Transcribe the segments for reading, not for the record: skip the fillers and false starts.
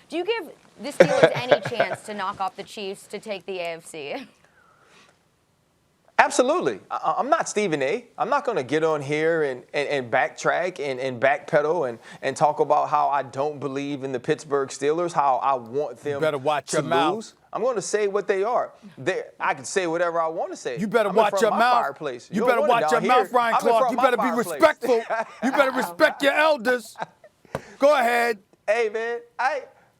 Do you give the Steelers any chance to knock off the Chiefs to take the AFC? Absolutely. I'm not Stephen A. I'm not going to get on here and backtrack and backpedal and talk about how I don't believe in the Pittsburgh Steelers, how I want them better watch to your lose. Mouth. I'm going to say what they are. I can say whatever I want to say. You better I'm watch your mouth. Fireplace. You better watch your mouth, Ryan Clark. You better be respectful. You better respect your elders. Go ahead. Hey, man,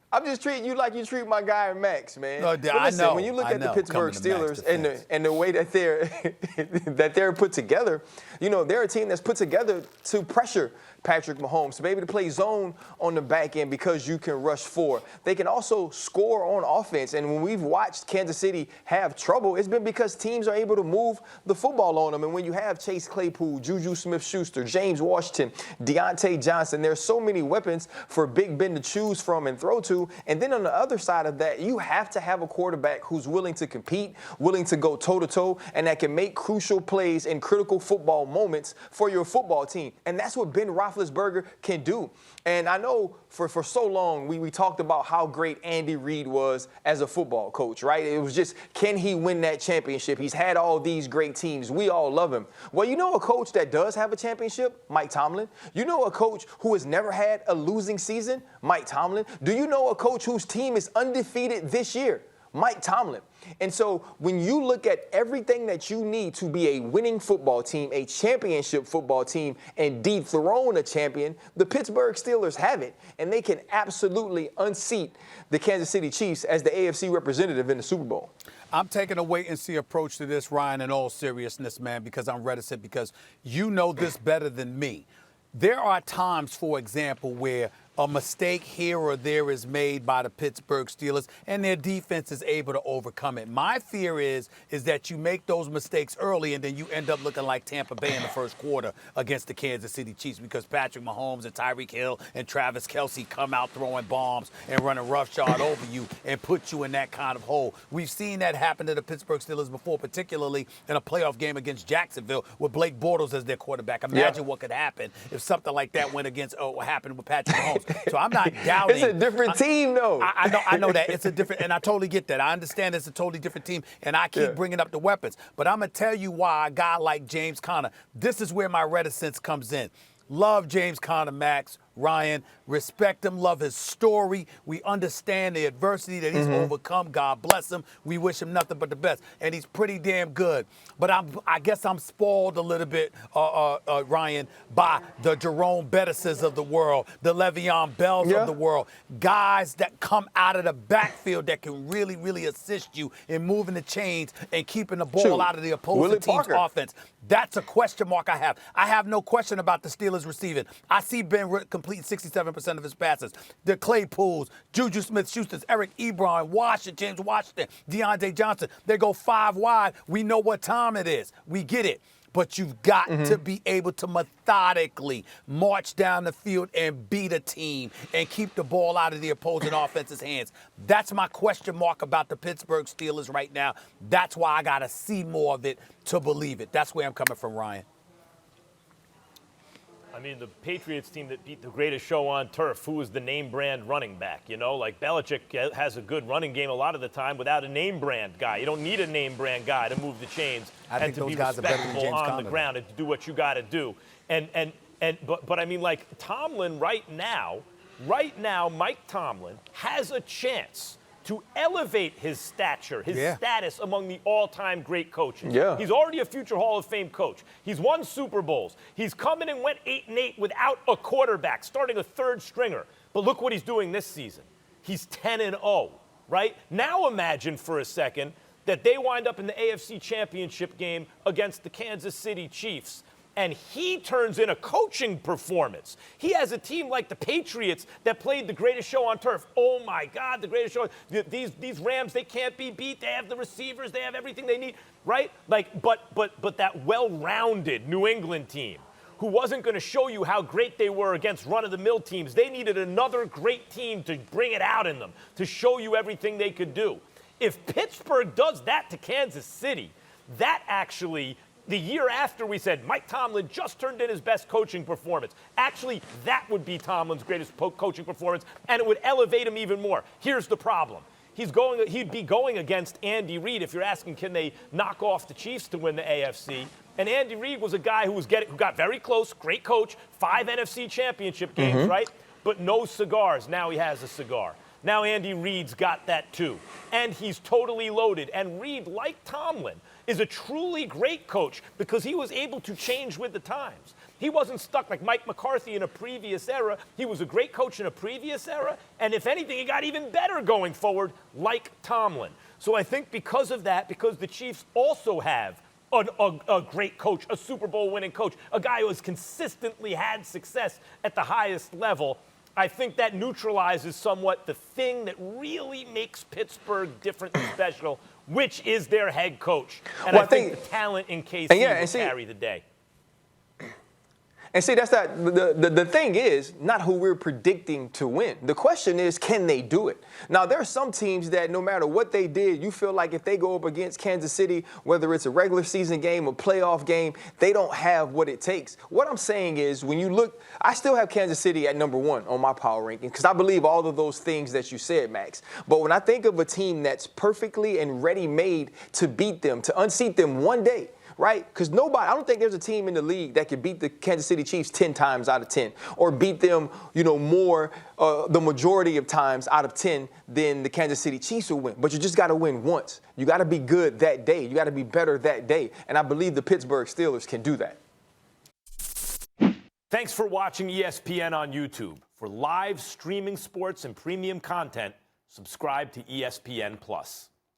I'm just treating you like you treat my guy Max, man. No, Listen, I know. When you look at the Pittsburgh Coming to Max's Steelers and the way that they're put together, they're a team that's put together to pressure Patrick Mahomes, to be able to play zone on the back end because you can rush forward. They can also score on offense. And when we've watched Kansas City have trouble, it's been because teams are able to move the football on them. And when you have Chase Claypool, Juju Smith-Schuster, James Washington, Deontay Johnson, there's so many weapons for Big Ben to choose from and throw to. And then on the other side of that, you have to have a quarterback who's willing to compete, willing to go toe-to-toe, and that can make crucial plays in critical football moments for your football team. And that's what Ben Roethlisberger can do. And I know for so long we talked about how great Andy Reid was as a football coach, right? It was just, can he win that championship? He's had all these great teams. We all love him. Well, you know a coach that does have a championship? Mike Tomlin. You know a coach who has never had a losing season? Mike Tomlin. Do you know a coach whose team is undefeated this year? Mike Tomlin. And so when you look at everything that you need to be a winning football team, a championship football team, and dethrone a champion, the Pittsburgh Steelers have it. And they can absolutely unseat the Kansas City Chiefs as the AFC representative in the Super Bowl. I'm taking a wait-and-see approach to this, Ryan, in all seriousness, man, because I'm reticent, because you know this better than me. There are times, for example, where a mistake here or there is made by the Pittsburgh Steelers, and their defense is able to overcome it. My fear is that you make those mistakes early, and then you end up looking like Tampa Bay in the first quarter against the Kansas City Chiefs, because Patrick Mahomes and Tyreek Hill and Travis Kelce come out throwing bombs and running roughshod over you and put you in that kind of hole. We've seen that happen to the Pittsburgh Steelers before, particularly in a playoff game against Jacksonville with Blake Bortles as their quarterback. Imagine what could happen if something like that went against what happened with Patrick Mahomes. So I'm not doubting. It's a different team, though. I know that. It's a different, and I totally get that. I understand it's a totally different team, and I keep bringing up the weapons. But I'm going to tell you why a guy like James Conner, this is where my reticence comes in. Love James Conner, Max, Ryan, respect him, love his story. We understand the adversity that he's overcome. God bless him. We wish him nothing but the best. And he's pretty damn good. But I guess I'm spoiled a little bit, Ryan, by the Jerome Bettises of the world, the Le'Veon Bells of the world, guys that come out of the backfield that can really, really assist you in moving the chains and keeping the ball out of the opposing team's offense. That's a question mark I have. I have no question about the Steelers receiving. I see Ben complete 67% of his passes. The Claypools, Juju Smith-Schusters, Eric Ebron, James Washington, Deontay Johnson. They go 5 wide. We know what time it is. We get it. But you've got to be able to methodically march down the field and beat a team and keep the ball out of the opposing offense's hands. That's my question mark about the Pittsburgh Steelers right now. That's why I got to see more of it to believe it. That's where I'm coming from, Ryan. I mean, the Patriots team that beat the greatest show on turf, who was the name brand running back? Like Belichick has a good running game a lot of the time without a name brand guy. You don't need a name brand guy to move the chains and to be respectable on the ground and to do what you got to do. But I mean, like Tomlin right now, Mike Tomlin has a chance to elevate his stature, his status among the all-time great coaches. He's already a future Hall of Fame coach. He's won Super Bowls. He's come in and went 8-8 without a quarterback, starting a third stringer. But look what he's doing this season. He's 10-0, right? Now imagine for a second that they wind up in the AFC Championship game against the Kansas City Chiefs, and he turns in a coaching performance. He has a team like the Patriots that played the greatest show on turf. Oh, my God, the greatest show. These Rams, they can't be beat. They have the receivers. They have everything they need, right? But that well-rounded New England team who wasn't going to show you how great they were against run-of-the-mill teams. They needed another great team to bring it out in them, to show you everything they could do. If Pittsburgh does that to Kansas City, that actually the year after we said Mike Tomlin just turned in his best coaching performance. Actually, that would be Tomlin's greatest coaching performance, and it would elevate him even more. Here's the problem. He'd be going against Andy Reid if you're asking can they knock off the Chiefs to win the AFC. And Andy Reid was a guy who got very close, great coach, 5 NFC championship games, right? But no cigars. Now he has a cigar. Now Andy Reid's got that too. And he's totally loaded. And Reid, like Tomlin, is a truly great coach because he was able to change with the times. He wasn't stuck like Mike McCarthy in a previous era. He was a great coach in a previous era. And if anything, he got even better going forward, like Tomlin. So I think because of that, because the Chiefs also have a great coach, a Super Bowl winning coach, a guy who has consistently had success at the highest level, I think that neutralizes somewhat the thing that really makes Pittsburgh different and special, which is their head coach. And well, I think the talent in KC will carry the day. And see, that's not the thing is not who we're predicting to win. The question is, can they do it? Now, there are some teams that no matter what they did, you feel like if they go up against Kansas City, whether it's a regular season game or playoff game, they don't have what it takes. What I'm saying is when you look, I still have Kansas City at number 1 on my power ranking because I believe all of those things that you said, Max. But when I think of a team that's perfectly and ready-made to beat them, to unseat them one day, right? Because I don't think there's a team in the league that could beat the Kansas City Chiefs 10 times out of 10 or beat them, more the majority of times out of 10 than the Kansas City Chiefs will win. But you just got to win once. You got to be good that day. You got to be better that day. And I believe the Pittsburgh Steelers can do that. Thanks for watching ESPN on YouTube. For live streaming sports and premium content, subscribe to ESPN+.